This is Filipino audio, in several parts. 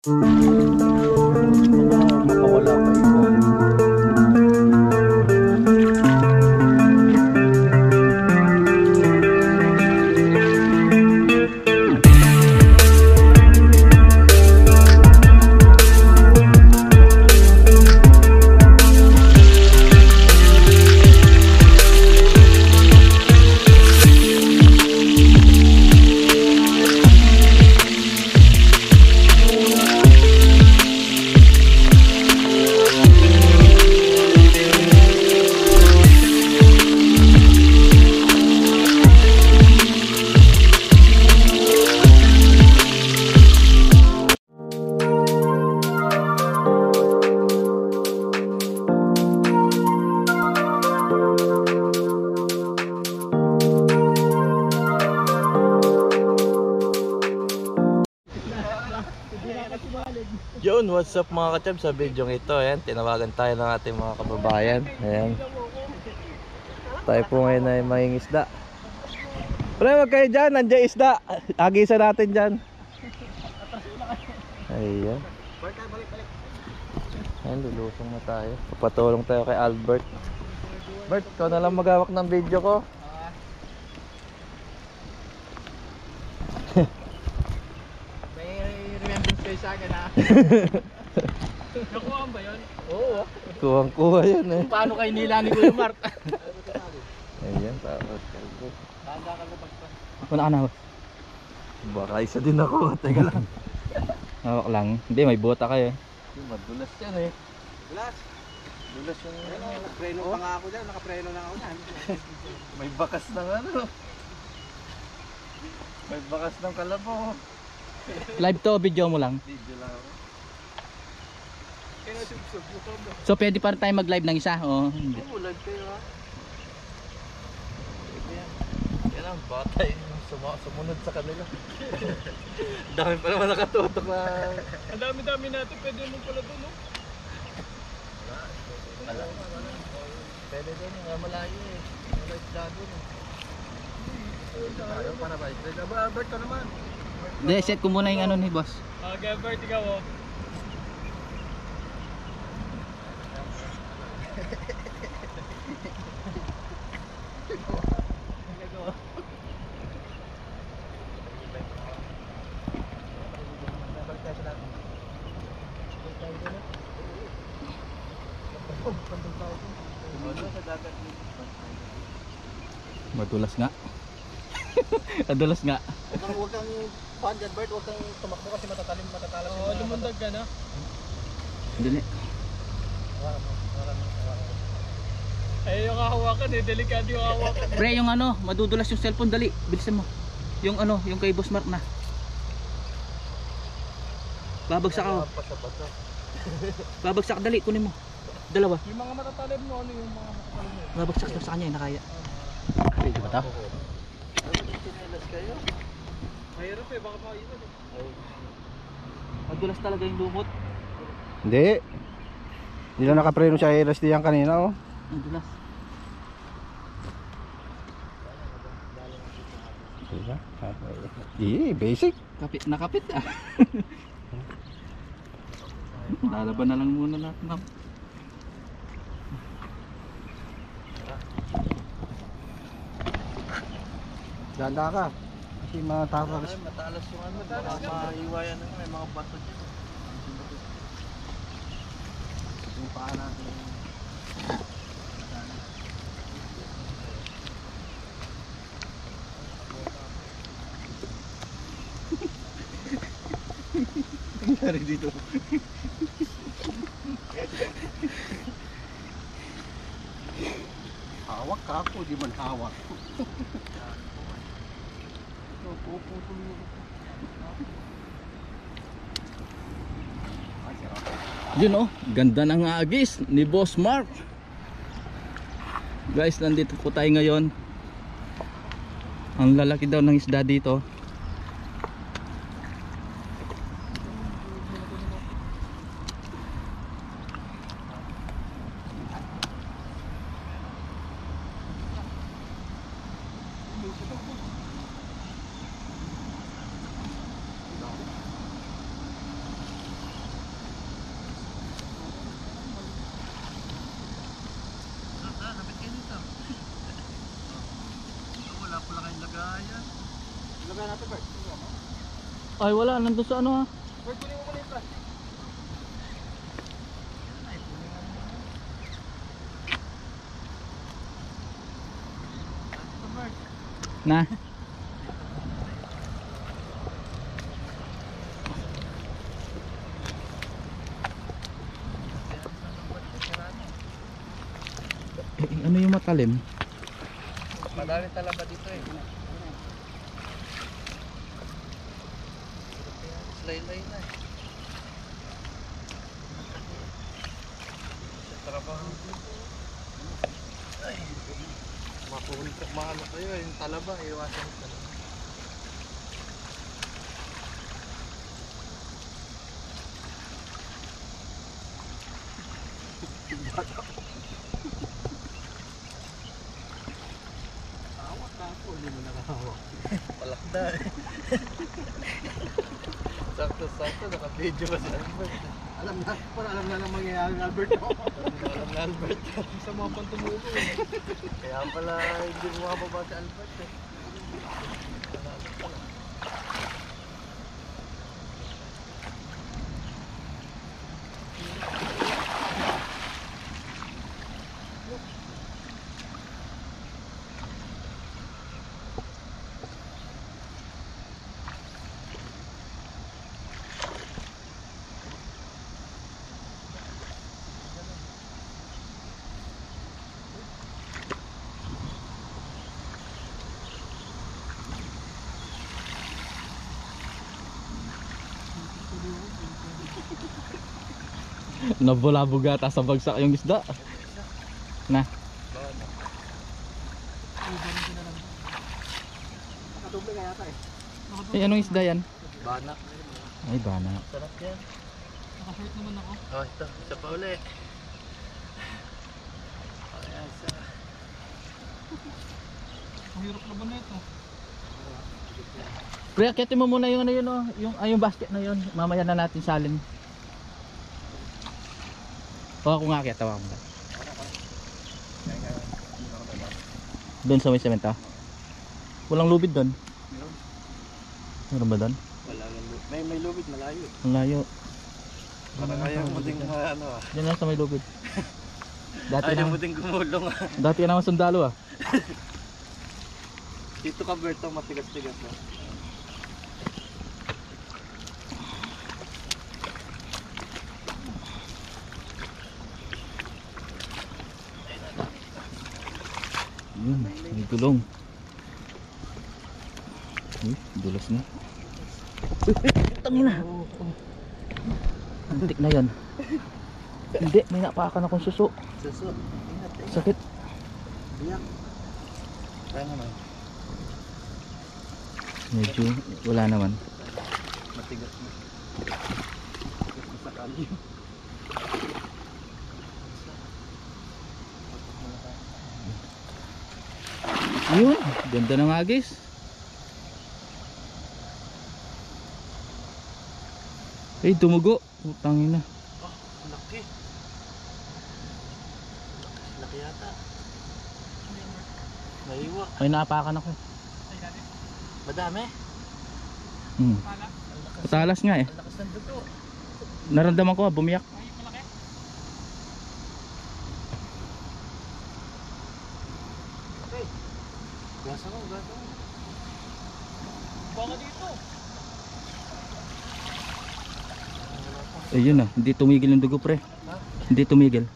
Makawala pa isa. Yun, what's up mga kachab, sa video ito, ayan, tinawagan tayo ng ating mga kababayan. Ayan, tayo po ngayon ay mangingisda. Pre, wag kayo dyan, nandiyan isda. Agisan natin dyan. Ayan. Ayan, lulusong na tayo. Papatulong tayo kay Albert. Bert, ikaw na lang maghawak ng video ko. Sa akin ha. Nakuha ba yun? Oo. Kuwang-kuha yan eh. Paano kayo nila ni Kuya Mark? Ayan, tapos kalbo. Tanda ka mo pagpa. Wala ka na. Baka isa din ako. Teka lang. Hawak lang. Hindi, may buta kayo. Madulas yan eh. Dulas. Dulas yung Nakapreno pa nga ako dyan. Nakapreno na ako dyan. may bakas ng ano. May bakas ng kalabaw. Live to, video mo lang. Video lang ako. So pwede pa rin tayo mag-live ng isa? Oo. Hindi. Oo, live kayo ha. Yan ang batay. Sumunod sa kanila. Dami pa naman nakatutok na. Ang dami-dami natin. Pwede mo pala doon, no? Wala. Pwede doon, nga malayo eh. Wala isda doon eh. Tayo para ba isda? Albert ka naman. Hindi, set ko muna yung ano ni boss. Okay, Bert, ikaw oh. Madulas nga. Madulas nga. Huwag kang fan dyan, Bert. Huwag kang tumakbo kasi matatalim. Oo, lumundag ka na. Hindi. Ay, yung hawakan eh. Delikado yung hawakan. Pre, yung ano, madudulas yung cellphone. Dali, bilisan mo. Yung ano, yung kay Boss Mark na. Babagsak ako. Babagsak, dali, kunin mo. Dalawa. Yung mga matatalim mo, ano yung mga matatalim mo? Babagsak na sa kanya, nakaya. Pwede ba ito? Mahirap eh, baka maiwan eh. Madulas talaga yung lumot. Hindi. Hindi na nakapreno siya LSD yan kanina oh. Madulas. Basic. Kapit, nakapit ah. Lalaban na lang muna natin. Ganda ka. Kasi matakas. Matalas yung ano. Maiwayan na may mga bato dyan. Yung paa natin. Nangyari dito. Hawak ka ako, di man hawak. Yun oh, ganda ng agis ni Boss Mark. Guys, nandito po tayo ngayon. Ang lalaki daw ng isda dito. Ay wala, nandun sa ano ha. Na. Ano yung matalim? Madami talaba dito eh. Laylay na eh. Sa trabaho. Ay. Mahalo kayo yung talaba. Iwasan yung talaba. Palakda eh. Sakto-sakto, naka-video pa si Albert. Alam na lang mangyayari ng Albert. Alam na Albert. Sa mga pantumulo eh. Kaya pala hindi mo mababa si Albert eh. Nabulabog ata sa bagsak yung isda. Na. Eh anong isda yan? Banak. Ay bana. Sarap yan. Nakashort naman ako. Oh, ito. Isa pa uli. Ayan sa... Ang hirap na ba na ito? Pre, akitin mo muna yung ano yun oh, yung basket na yun. Mamaya na natin salin. O ako nga akit, tawa mo na. Doon sa may semento. Walang lubid doon. Meron ba doon? Wala lang. May lubid, malayo. Ang layo. Parang ayaw mo ding ano ah. Diyan lang sa may lubid. Dati Ayaw na, mo ding gumulong ah. dati ka naman sundalo ah. Dito ka Berto, matigas-tigas ah. Yun, may gulong. Uy, dulas na. Tangina. Antik na yan. Hindi, may napakan akong suso. Suso. Ingat eh. Sakit. Biyak. Kaya naman. Medyo wala naman. Matigas na. Matigas na sa kalyo. Yun, ganda ng agis. Eh, dumugo. Utangin na. Oh, laki. Laki yata. Naiwa. Ay, naapakan ako. Madami. Patalas nga eh. Ang lakas ng dugo. Naramdaman ko, bumiyak. Ay, malaki. Okay. Gasa mo, gasa mo. Baka dito. Ayun na, hindi tumigil yung dugo pre. Ha? Hindi tumigil.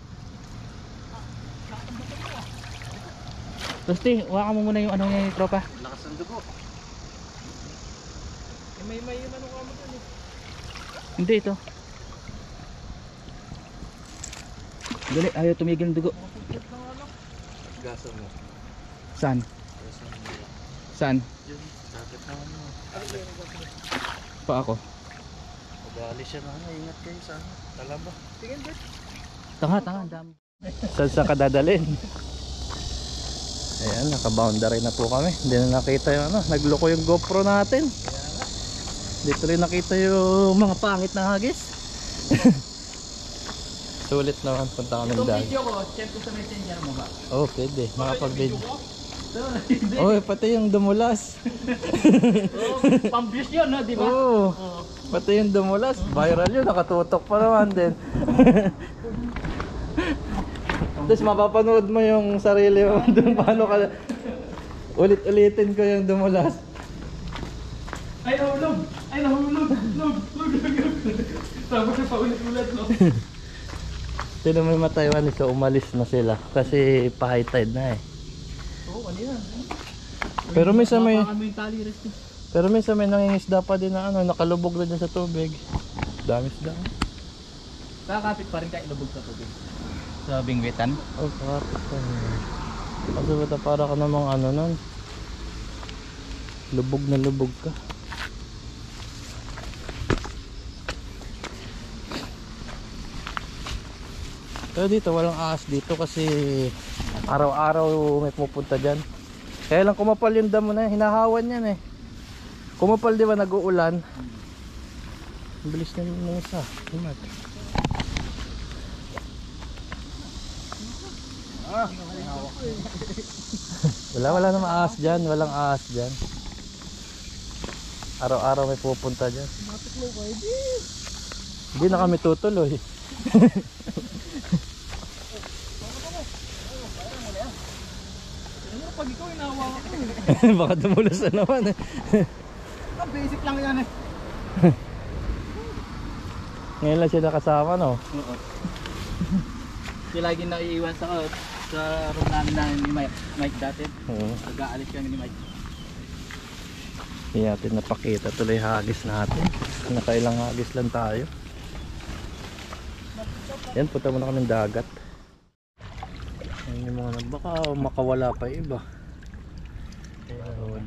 Rusty, huwakan mo muna yung ano niya yung tropa. Lakas ng dugo. Eh, may ano ka mo dyan eh. Hindi ito. Dali, ayaw tumigil yung dugo. Mapupit na nga lang. Gasa mo. Saan? Gasa mo. Saan? Yun, sakit naman mo. Pa ako. Magali siya na ano, ingat kayo sa ano. Talaba. Tingin ba? Tanga, ang dami. Saan sa kadadalin? Ayan, naka-boundary na po kami. Hindi na nakita yung ano, nagloko yung GoPro natin. Dito rin nakita yung mga pangit na hagis. Sulit naman, punta kami Itong dahil. video ko, check ko sa messenger mo ba? Oh, pwede. Makapag-video. Oh, pati yung dumulas. Pang-views yun, no? Di ba? Oo. Pati yung dumulas, viral yun, nakatutok pa naman din. Tapos mapapanood mo yung sarili mo dun paano ka ulit-ulitin ko yung dumulas. Ay, nahulog! Ay, nahulog! Log! Tapos siya paulit-ulit, no? Sino may mataywan so umalis na sila kasi pa-high tide na eh. Oo, kanina. Pero minsan may Baka may tali rest. pero minsan may nangingisda pa din na ano, nakalubog na dyan sa tubig. Dami isda. Kakapit pa rin kayo lubog sa tubig. Sa bingwitan. Oh, kapit ka. Kasi bata para ka namang ano nun. Lubog na lubog ka. Pero dito walang ahas dito kasi araw-araw may pupunta dyan. Kaya lang kumapal yung damo na yan, hinahawan yan eh. Kumapal di ba nag-uulan? Ang bilis na yung isa. Wala namang ahas dyan, walang ahas dyan. Araw-araw may pupunta dyan. Hindi na kami tutuloy. Pag ikaw inawa ko. Baka dumulas na naman eh. Basic lang yan eh. Ngayon lang siya nakasama no? Oo. Siya lagi naiiwan sa room namin ni Mike dati. Oo. Pag-aalis kami ni Mike. Hindi natin napakita tuloy hagis natin. Nakailang hagis lang tayo. Yan, punta muna kami ng dagat. Ayun yung mga baka makawala pa yung iba. Pero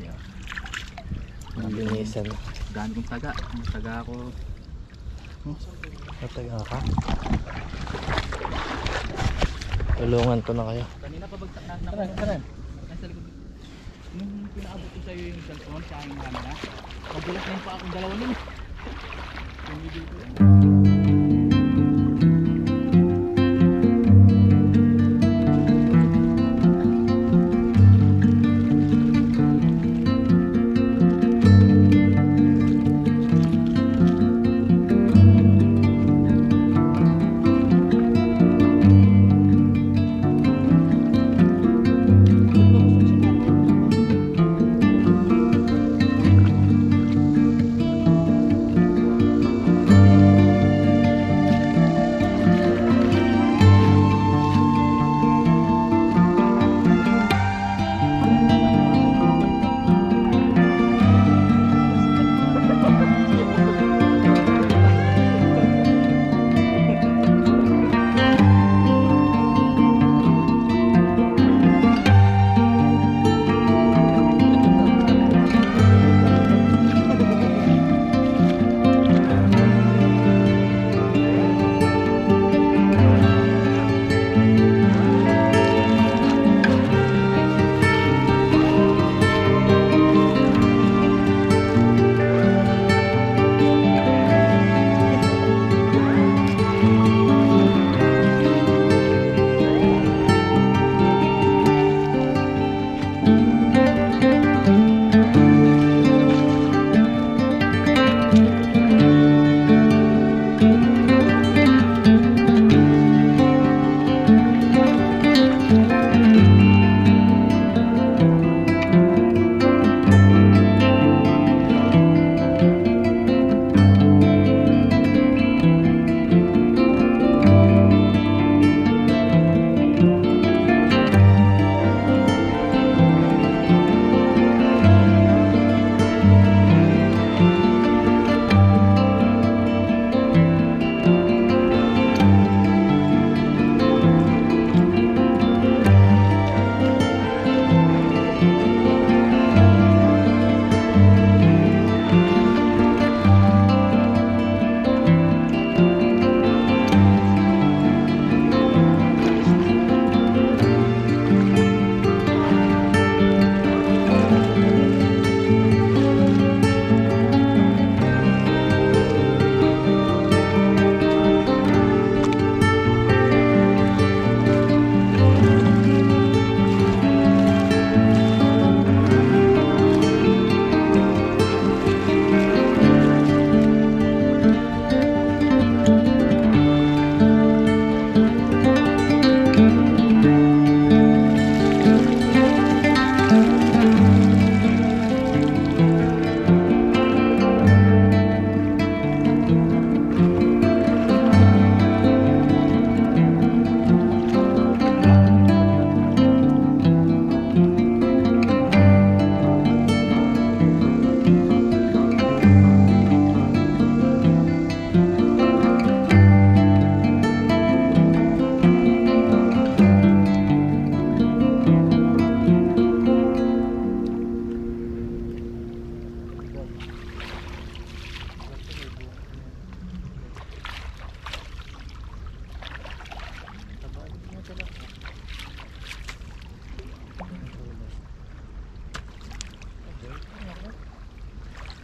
nalinisan. Dami kong taga. Taga ako. Nataga ka? Tulungan ko na kayo. Kanina pa bagsak na. Karan. Nasa likod. Nung pinaabot ko sa'yo yung cellphone sa aking camera, magulat na yung pa akong dalawa nun. Yung video ko yan.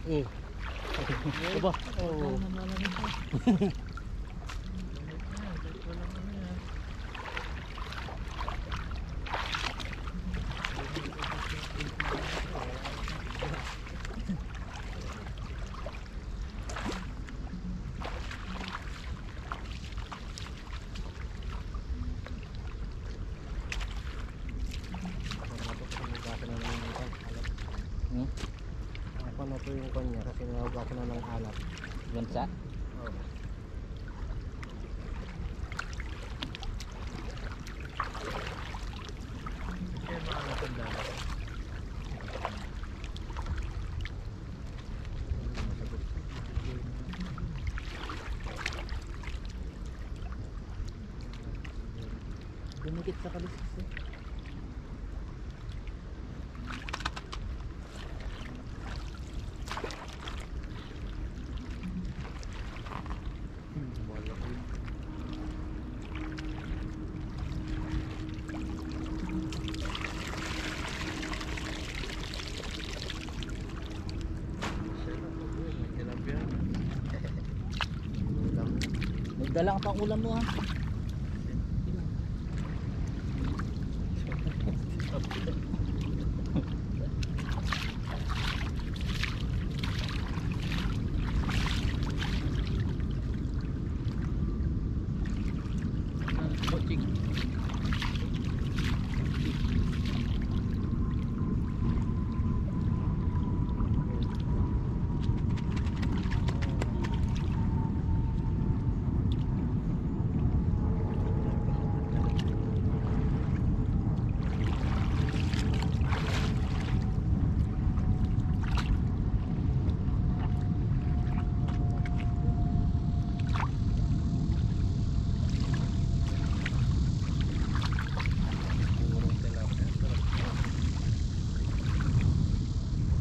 Aba. Ako na to yung kanya kasi nawag ako na ng alat. Gansa? Dumikit sa kalisis eh. Magdala ka pang ulam mo ha.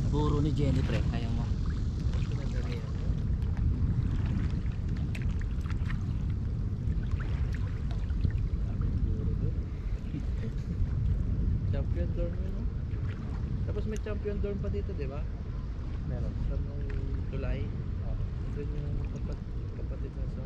Buro ni Jenny pre, kaya mo. Champion dorm yun, no? Tapos may champion dorm pa dito, di ba? Meron. Sa nung Tulay. Doon yung kapatid na sa...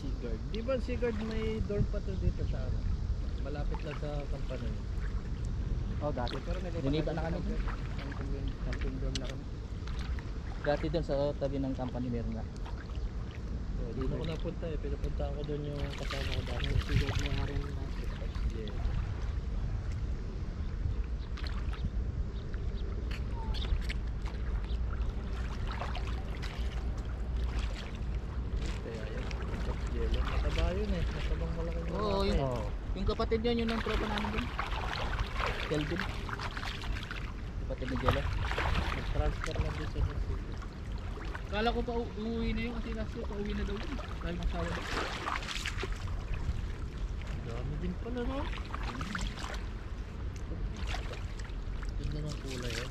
Seaguard. Di ba Seaguard may dorm pa to dito sa ano? Malapit lang sa company. Oh, dati pero Liniban na kami dun. Camping dorm na kami. Dati doon sa tabi ng company meron na. So, di na ako napunta eh. Pinapunta ako doon yung kasama ko dati. Sigurad mo nga rin. Yeah. Kaya yan. Yelo. Mataba yun eh. Matabang malaking Oo, lalaki. yun. Yung kapatid yun, yun ang tropa namin doon. Kelvin. Kapatid ni Jello. Nag-transfer na din sa City. Kala ko pa uuwi na yun kasi last year pa uwi na daw yun. Dahil masawa daw. Dami din pala, no? Ganda ng kulay eh.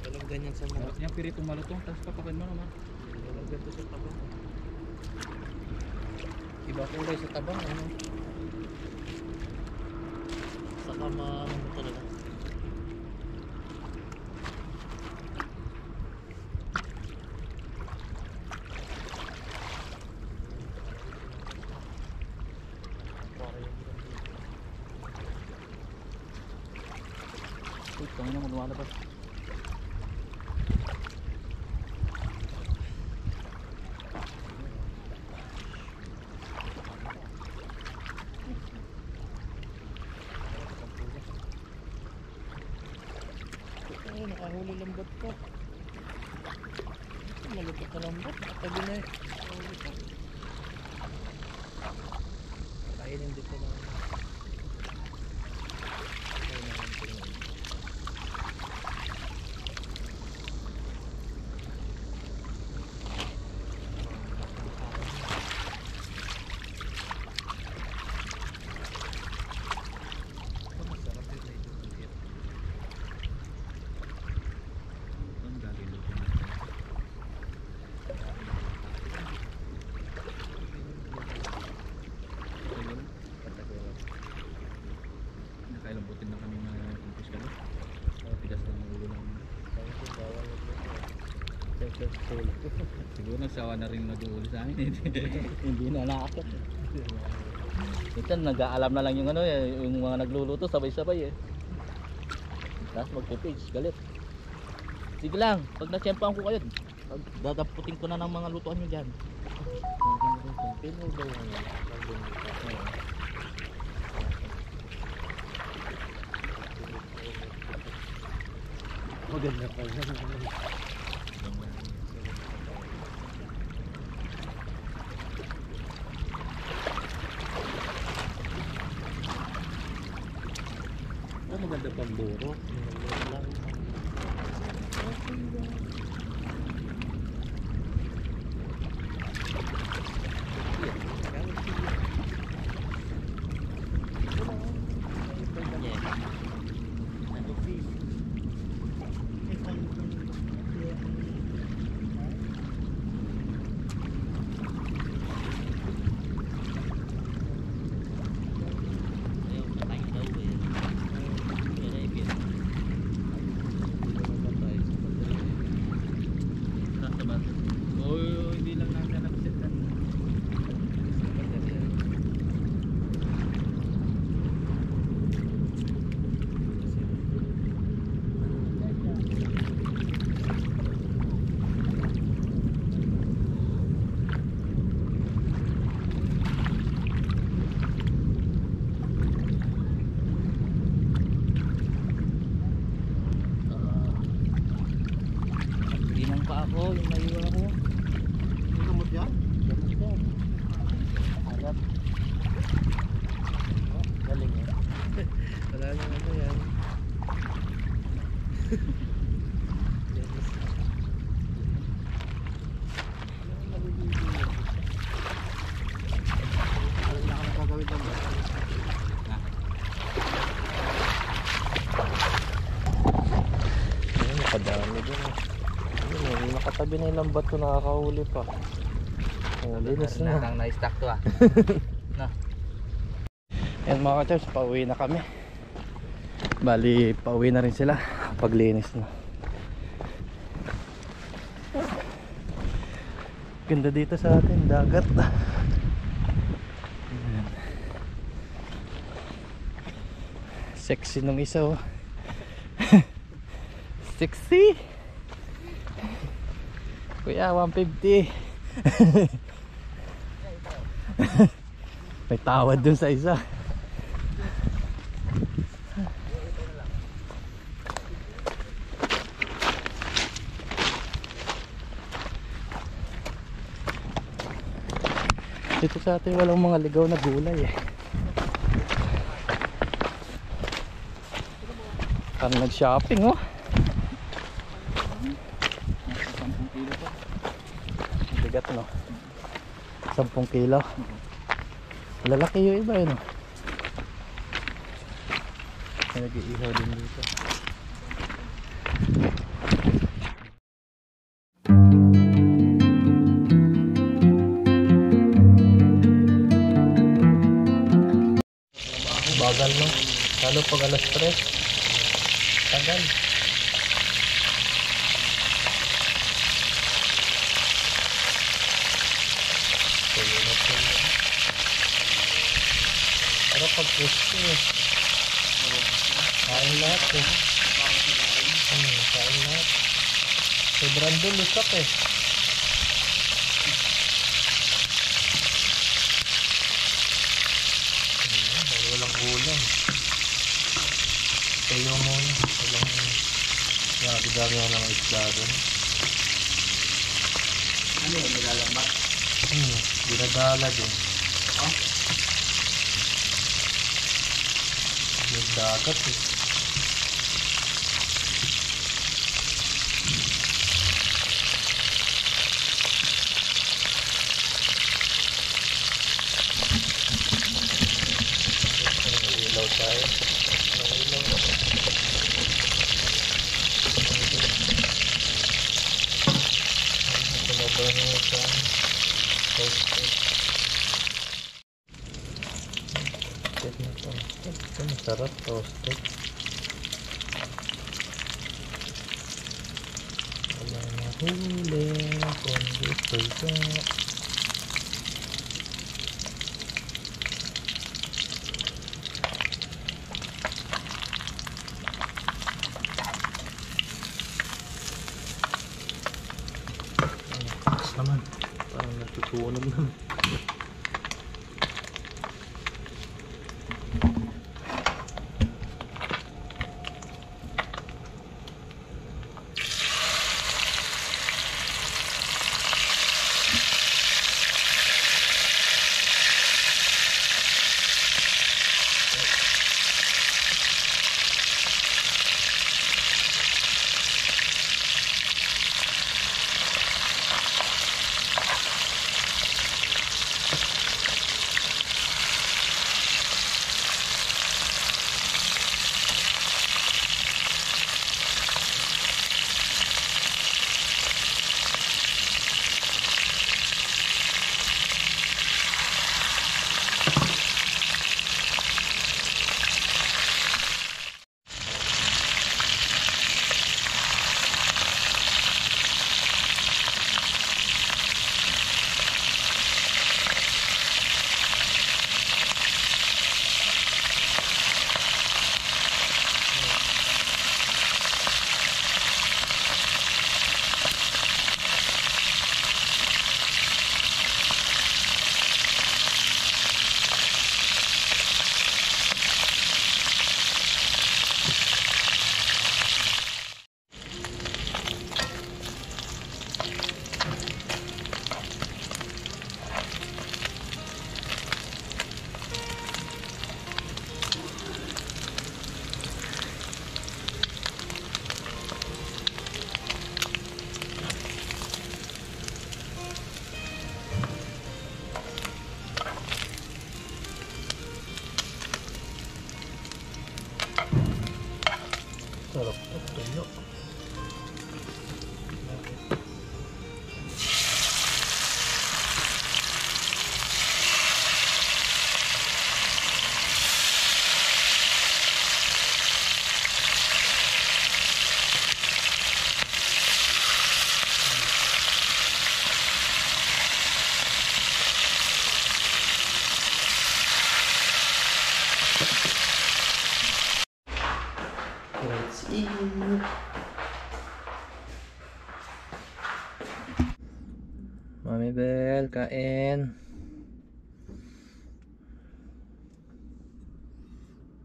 Walang ganyan sa mga. Yung piritong malutong, tapos papakin mo naman. Walang ganito sa tabang. Iba kulay sa tabang, ano? Saka ano talaga. Uy, tangin na mo lumalabas. Ay, nakahuli lambat ko. Malupit na lambat. Nakatabi na eh. Nakahuli ko. Kainin dito na. Kainin natin yun. Masarap yun na ito. Siguro nagsawa na rin mag-uuli sa amin. Hindi na nakakit. Minsan nag-aalam na lang yung ano eh, yung mga nagluluto sabay-sabay eh. Tapos magpipage, galit. Sige lang, pag natsyempoan ko kayo, dadaputin ko na ng mga lutuan nyo dyan. Maganda pa yan. Maganda pang buro. Ako, yung naiwan ako. Yung gamot yan? Gamot yan. Harap. Oh, galing eh. Wala nang ano yan. Alam na ka nakagawin lang ba? Ayun, nakadami din eh. Ayun, nakatabi na yung lambat ko, nakakahuli pa. Oh, linis na. Nang na-stack to ah. Ayan mga ka-charge, pauwi na kami. Bali, pauwi na rin sila. Paglinis na. Ganda dito sa atin, dagat. Ayan. Sexy nung isa oh. Sexy. Kuya, 150. May tawad dun sa isa. Dito sa atin walang mga ligaw na gulay eh. Parang nag-shopping oh. 10 kilo po. Bigat no. 10 kilo. Lalaki yung iba yun. May nag-iihaw din dito. Bagal no. Lalo pag alas 3. Tagal. Pero pag gusto eh. Kain lahat eh. Kain lahat. Sobrang lusak eh. Walang ulam. Tayo muna. Walang dami ako ng isda doon. Ano yun, nilalambat? Dinadala din. Yung dagat eh. Ilaw tayo. Ilaw. Tumabang mo sa toasted. Ito masarap toasted. Wala natin. huli kung gusto ko. Naman, parang natutunan naman. Sarap at tuyo. Let's eat. Mami Bel, kain.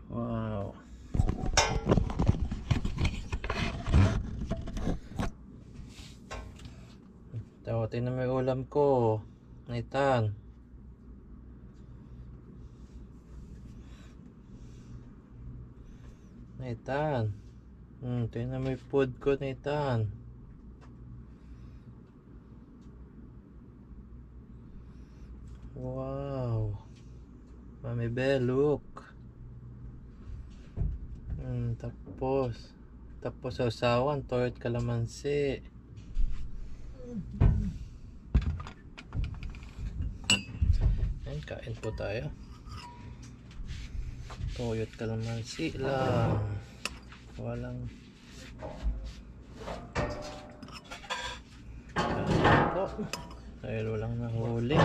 Wow. Tawatin na may ulam ko. Naitan. Naitan. Ito na may food ko, Naitan. Wow. Mami Bel, look. Tapos sausawan, toyot kalamansi. Ayan, kain po tayo. Toyot kalamansi lang. Walang kain po. Dahil walang nahuli.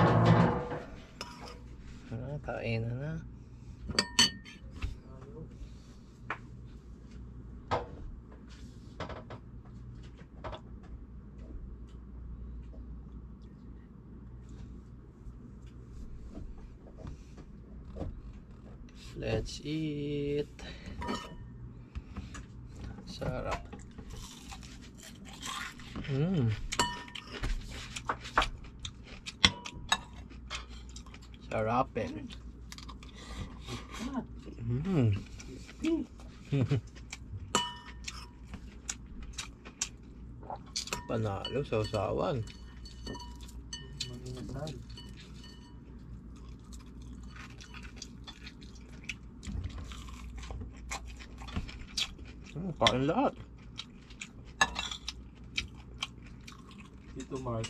Kain na. Let's eat. Sarap. Sarapin. Panalo sa usawan. Kain lahat. Tito Mars.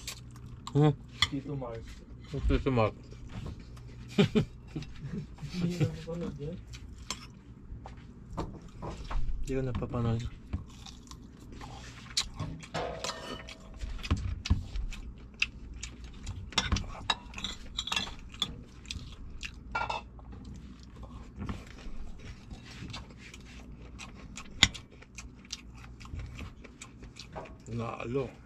Tito Mars. Ito si Mark. Hindi na mapanood yan. Hindi ko napapanood. Talo.